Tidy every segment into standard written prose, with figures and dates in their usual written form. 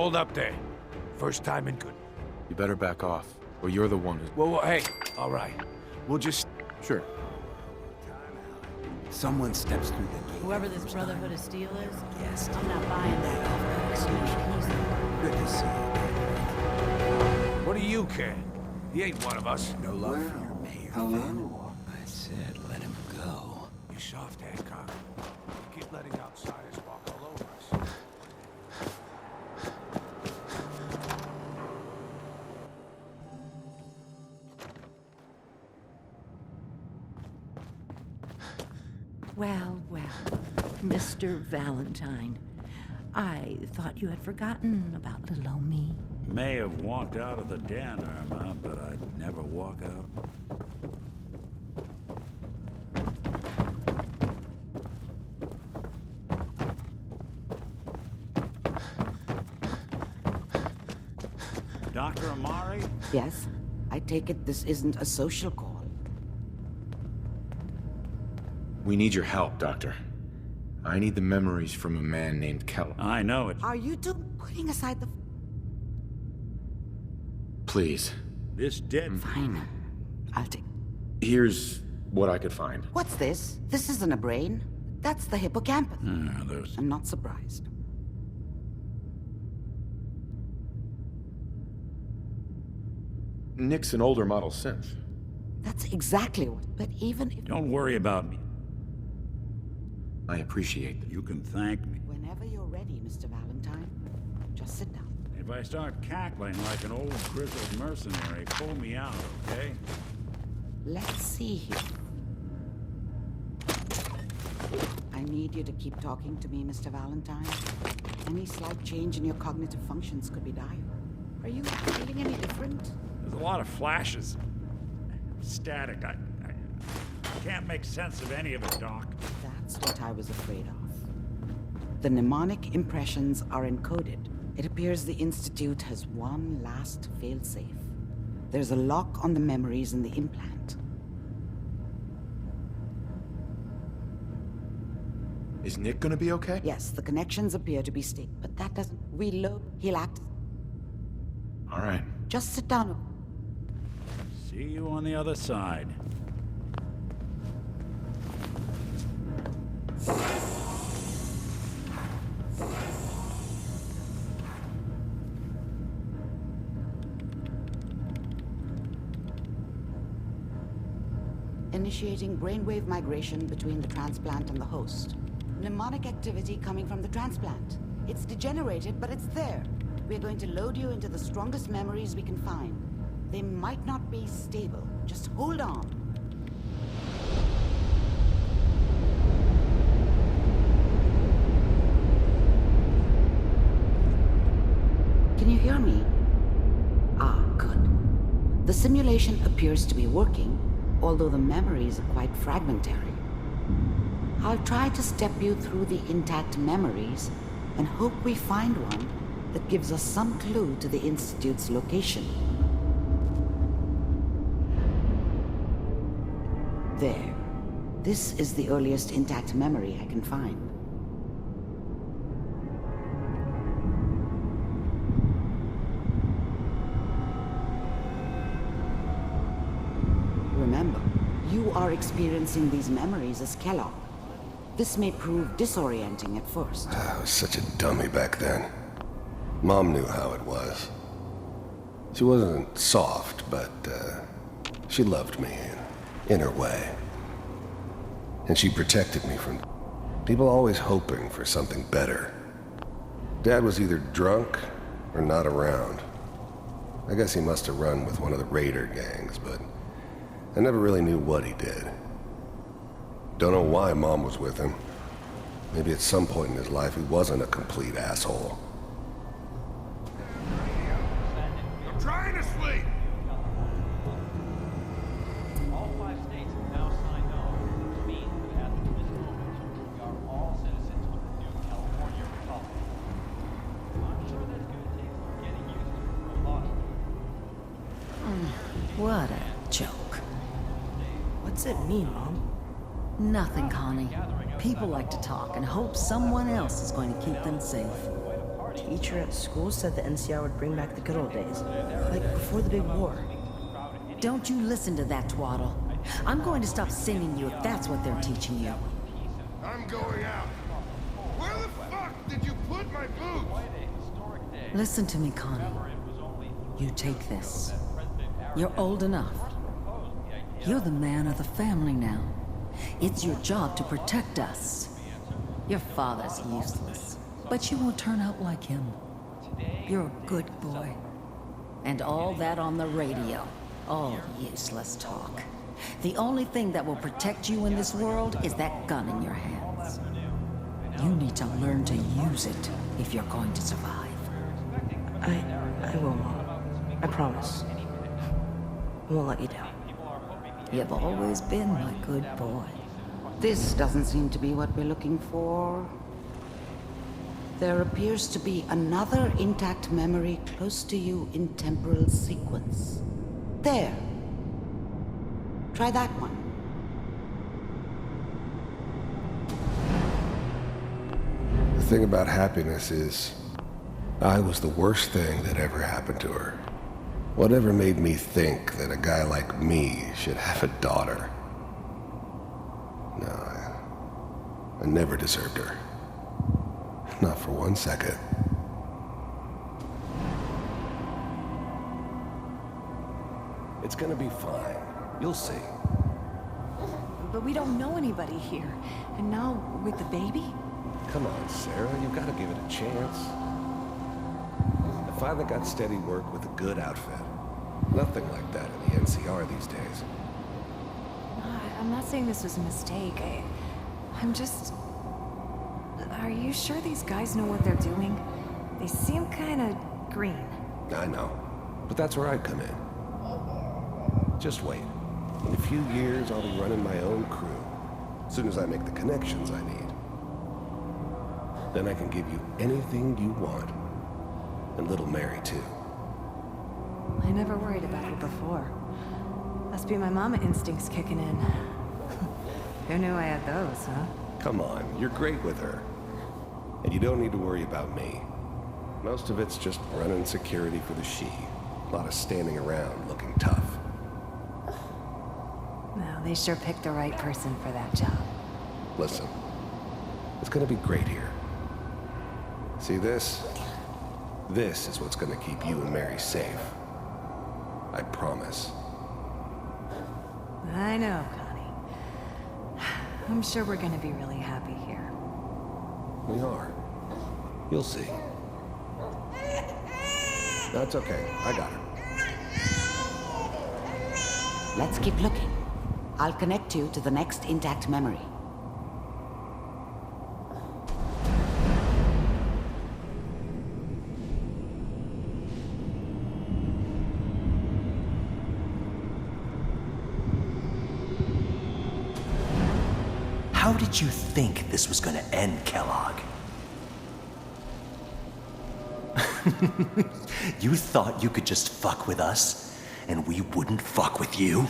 Hold up there. First time in good. You better back off, or you're the one who's... Whoa, hey. All right. We'll just... Sure. Someone steps through the gate. Whoever this Brotherhood of Steel is, Yes. I'm not buying that off-color. Good to see you. What do you care? He ain't one of us. No love for your mayor. Hello. I said let him go. You soft Hancock. You keep letting outsiders walk all over us. Well, well, Mr. Valentine. I thought you had forgotten about little old me. May have walked out of the den, Irma, but I'd never walk out. Dr. Amari? Yes? I take it this isn't a social call. We need your help, Doctor. I need the memories from a man named Kellogg. I know it. Are you two putting aside the... Please. This dead... Fine. I'll take... Here's what I could find. What's this? This isn't a brain. That's the hippocampus. There's... I'm not surprised. Nick's an older model synth. That's exactly what... But even if... Don't worry about me. I appreciate that. You can thank me. Whenever you're ready, Mr. Valentine, just sit down. If I start cackling like an old grizzled mercenary, pull me out, okay? Let's see here. I need you to keep talking to me, Mr. Valentine. Any slight change in your cognitive functions could be dire. Are you feeling any different? There's a lot of flashes. Static. I can't make sense of any of it, Doc. That's what I was afraid of. The mnemonic impressions are encoded. It appears the Institute has one last failsafe. There's a lock on the memories in the implant. Is Nick gonna be okay? Yes, the connections appear to be stable, but that doesn't reload. He'll act. All right. Just sit down. See you on the other side. Initiating brainwave migration between the transplant and the host. Mnemonic activity coming from the transplant. It's degenerated, but it's there. We're going to load you into the strongest memories we can find. They might not be stable. Just hold on. Can you hear me? Ah, good. The simulation appears to be working, although the memories are quite fragmentary. I'll try to step you through the intact memories and hope we find one that gives us some clue to the Institute's location. There. This is the earliest intact memory I can find. Remember, you are experiencing these memories as Kellogg. This may prove disorienting at first. I was such a dummy back then. Mom knew how it was. She wasn't soft, but she loved me in her way. And she protected me from people always hoping for something better. Dad was either drunk or not around. I guess he must have run with one of the raider gangs, but I never really knew what he did. Don't know why Mom was with him. Maybe at some point in his life he wasn't a complete asshole. I'm trying to sleep! All 5 states have now signed on, which means that after this moment, we are all citizens of the new California Republic. I'm sure that's going to take some getting used to for a lot of people. What a joke. What's it mean, Mom? Nothing, Connie. People like to talk and hope someone else is going to keep them safe. teacher at school said the NCR would bring back the good old days. Like before the big war. Don't you listen to that twaddle. I'm going to stop singing you if that's what they're teaching you. I'm going out. Where the fuck did you put my boots? Listen to me, Connie. You take this. You're old enough. You're the man of the family now. It's your job to protect us. Your father's useless, but you won't turn out like him. You're a good boy. And all that on the radio. All useless talk. The only thing that will protect you in this world is that gun in your hands. You need to learn to use it if you're going to survive. I will, Mom. I promise. I won't let you down. You've always been my good boy. This doesn't seem to be what we're looking for. There appears to be another intact memory close to you in temporal sequence. There. Try that one. The thing about happiness is, I was the worst thing that ever happened to her. Whatever made me think that a guy like me should have a daughter? No, I never deserved her. Not for 1 second. It's gonna be fine. You'll see. But we don't know anybody here. And now, with the baby? Come on, Sarah, you've got to give it a chance. I finally got steady work with a good outfit. Nothing like that in the NCR these days. I'm not saying this was a mistake. I'm just... Are you sure these guys know what they're doing? They seem kinda green. I know, but that's where I come in. Just wait. In a few years, I'll be running my own crew. As soon as I make the connections I need. Then I can give you anything you want. And little Mary, too. I never worried about you before. Must be my mama instincts kicking in. Who knew I had those, huh? Come on, you're great with her. And you don't need to worry about me. Most of it's just running security for the she. A lot of standing around looking tough. Well, they sure picked the right person for that job. Listen, it's gonna be great here. See this? This is what's gonna keep you and Mary safe. I promise. I know, Connie. I'm sure we're gonna be really happy here. We are. You'll see. That's okay. I got her. Let's keep looking. I'll connect you to the next intact memory. How did you think this was gonna end, Kellogg? You thought you could just fuck with us, and we wouldn't fuck with you?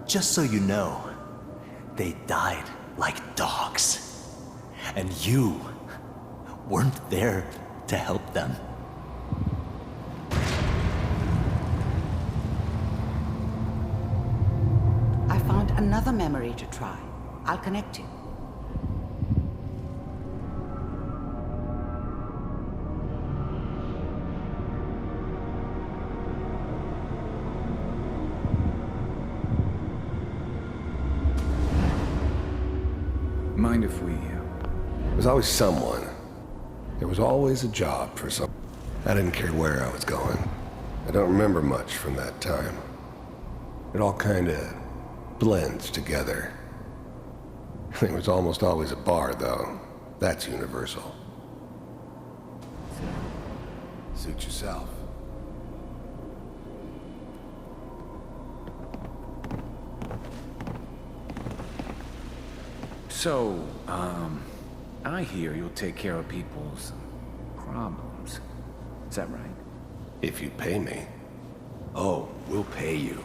Just so you know, they died like dogs. And you weren't there to help them. I found another memory to try. I'll connect you. Mind if we... There's always someone. There was always a job for some. I didn't care where I was going. I don't remember much from that time. It all kinda blends together. There was almost always a bar, though. That's universal. Suit yourself. So, I hear you'll take care of people's problems. Is that right? If you pay me. Oh, we'll pay you.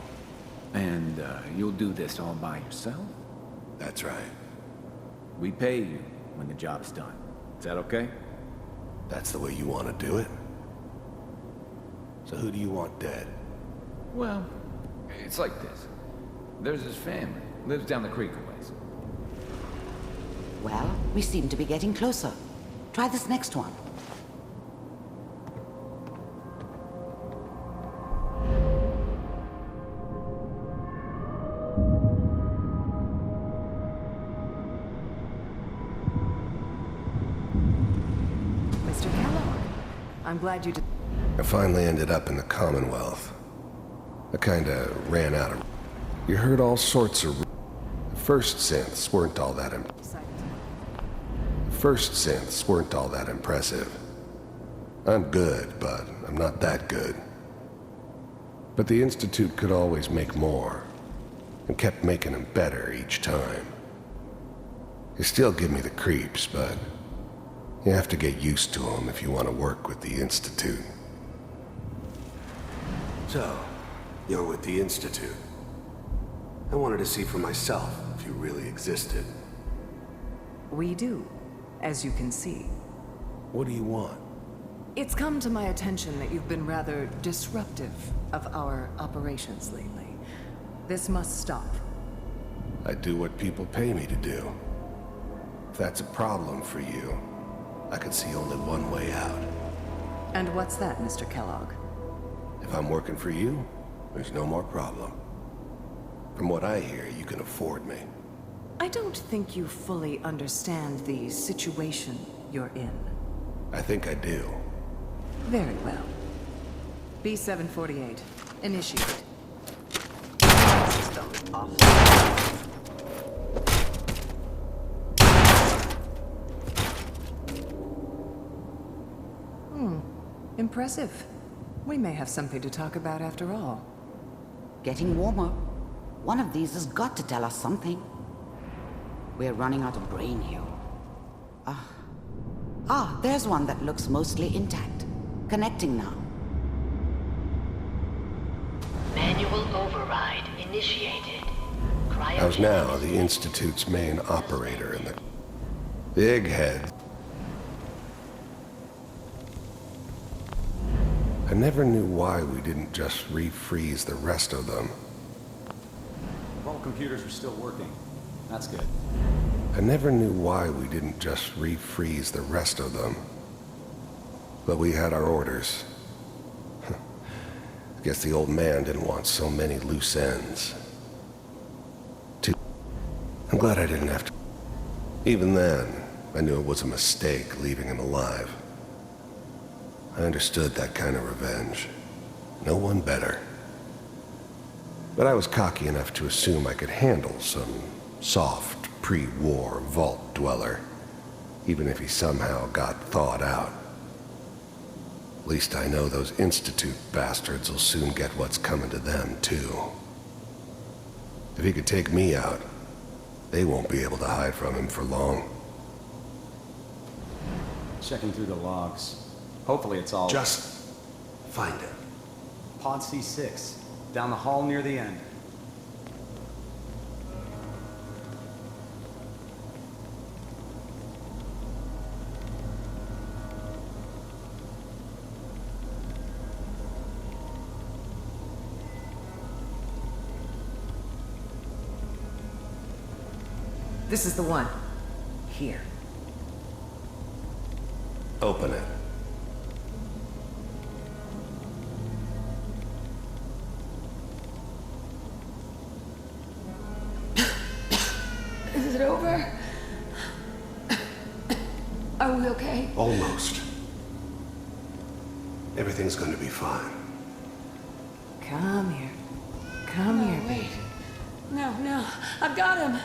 And, you'll do this all by yourself? That's right. We pay you when the job's done. Is that okay? That's the way you want to do it? So who do you want dead? Well, it's like this. There's his family. Lives down the creek a ways. Well, we seem to be getting closer. Try this next one. Mr. Kellogg, I'm glad you did. I finally ended up in the Commonwealth. I kinda ran out of... You heard all sorts of... First synths weren't all that impressive. I'm good, but I'm not that good. But the Institute could always make more, and kept making them better each time. They still give me the creeps, but you have to get used to them if you want to work with the Institute. So, you're with the Institute. I wanted to see for myself if you really existed. We do, as you can see. What do you want? It's come to my attention that you've been rather disruptive of our operations lately. This must stop. I do what people pay me to do. If that's a problem for you, I can see only one way out. And what's that, Mr. Kellogg? If I'm working for you, there's no more problem. From what I hear, you can afford me. I don't think you fully understand the situation you're in. I think I do. Very well. B-748, initiate. System off. Impressive. We may have something to talk about after all. Getting warmer. One of these has got to tell us something. We're running out of brain here. There's one that looks mostly intact. Connecting now. Manual override initiated. How's now the Institute's main operator in the egghead? I never knew why we didn't just refreeze the rest of them. All computers are still working. That's good. I never knew why we didn't just refreeze the rest of them. But we had our orders. I guess the old man didn't want so many loose ends. I'm glad I didn't have to. Even then, I knew it was a mistake leaving him alive. I understood that kind of revenge. No one better. But I was cocky enough to assume I could handle some soft, pre-war vault dweller, even if he somehow got thawed out. At least I know those Institute bastards will soon get what's coming to them, too. If he could take me out, they won't be able to hide from him for long. Checking through the logs. Hopefully it's all... Just find it. Pod C6, down the hall near the end. This is the one. Here. Open it. Is it over? Are we okay? Almost. Everything's going to be fine. Come here. Come here, Wait. baby. No. I've got him.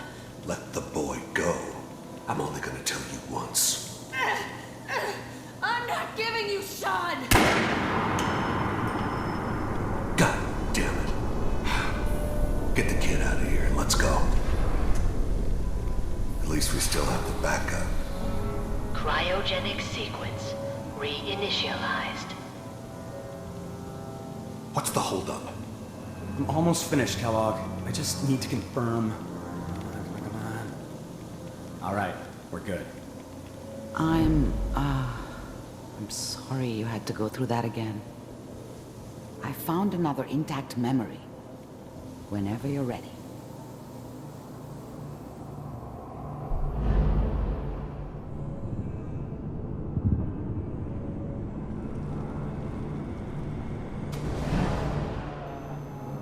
Let the boy go. I'm only going to tell you once. I'm not giving you Sean! God damn it. Get the kid out of here. Let's go. At least we still have the backup. Cryogenic sequence reinitialized. What's the holdup? I'm almost finished, Kellogg. I just need to confirm. Come on. All right, we're good. I'm, I'm sorry you had to go through that again. I found another intact memory. Whenever you're ready.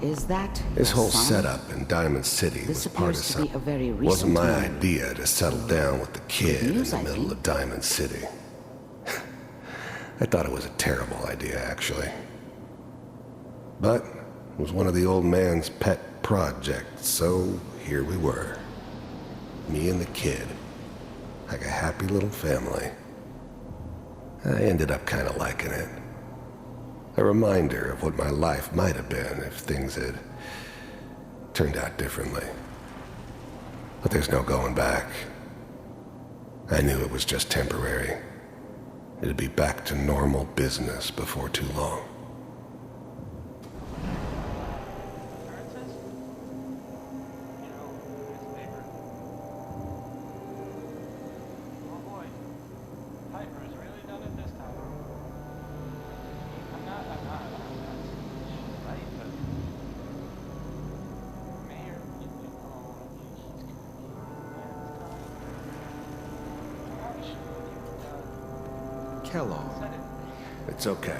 Is that This whole son? setup in Diamond City This was part of appears to be something. a very It wasn't recent my memory. idea to settle down with the kid in news, the I middle think. of Diamond City. I thought it was a terrible idea, actually. But it was one of the old man's pet projects, so here we were. Me and the kid. Like a happy little family. I ended up kind of liking it. A reminder of what my life might have been if things had turned out differently. But there's no going back. I knew it was just temporary. It'd be back to normal business before too long. Kellogg. It's okay.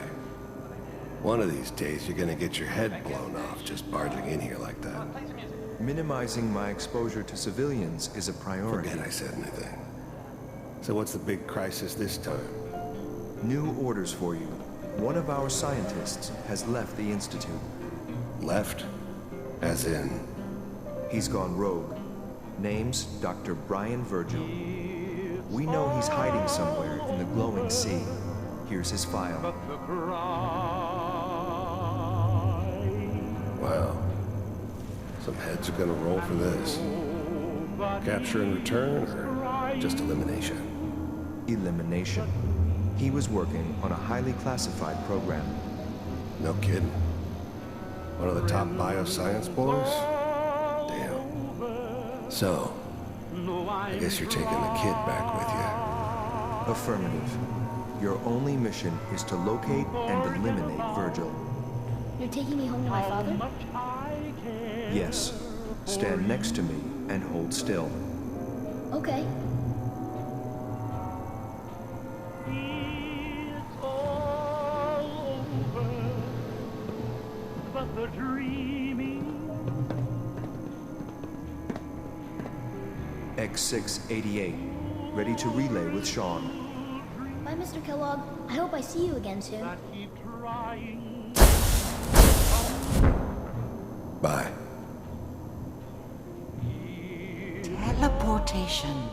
One of these days, you're gonna get your head blown off just barging in here like that. Minimizing my exposure to civilians is a priority. Forget I said anything. So what's the big crisis this time? New orders for you. One of our scientists has left the Institute. Left? As in? He's gone rogue. Name's Dr. Brian Virgil. We know he's hiding somewhere in the glowing sea. Here's his file. Wow. Some heads are gonna roll for this. Capture and return, or just elimination? Elimination. He was working on a highly classified program. No kidding. One of the top bioscience boys? Damn. So, I guess you're taking the kid back with you. Affirmative. Your only mission is to locate and eliminate Virgil. You're taking me home to my father? Yes. Stand next to me and hold still. Okay. X688. Ready to relay with Sean. Bye, Mr. Kellogg. I hope I see you again soon. Bye. Teleportation.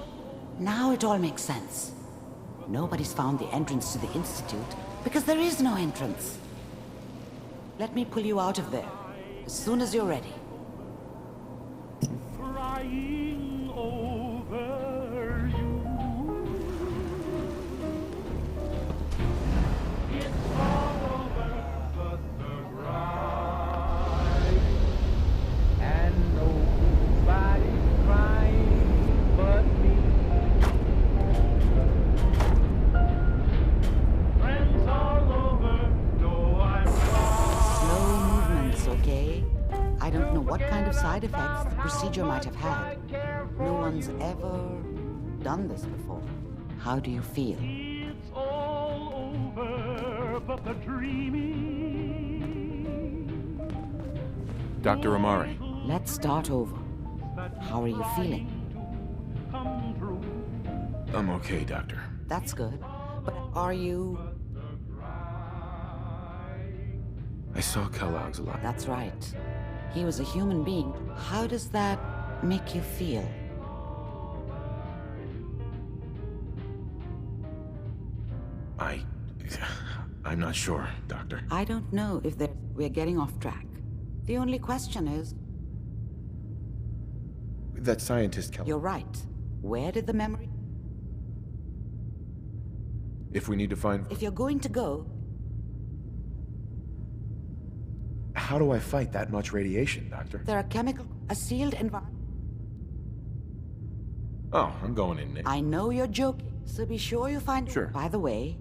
Now it all makes sense. Nobody's found the entrance to the Institute because there is no entrance. Let me pull you out of there as soon as you're ready. Side effects the procedure might have had. No one's ever done this before. How do you feel? It's all over, but the dreaming. Dr. Amari. Let's start over. How are you feeling? I'm okay, Doctor. That's good. But are you... I saw Kellogg's alive. That's right. He was a human being. How does that make you feel? I'm not sure, Doctor. I don't know if we're getting off track. The only question is... That scientist Kellogg. You're right. Where did the memory... If we need to find... If you're going to go... How do I fight that much radiation, Doctor? There are a sealed environment. Oh, I'm going in there. I know you're joking, so be sure you find... Sure. By the way,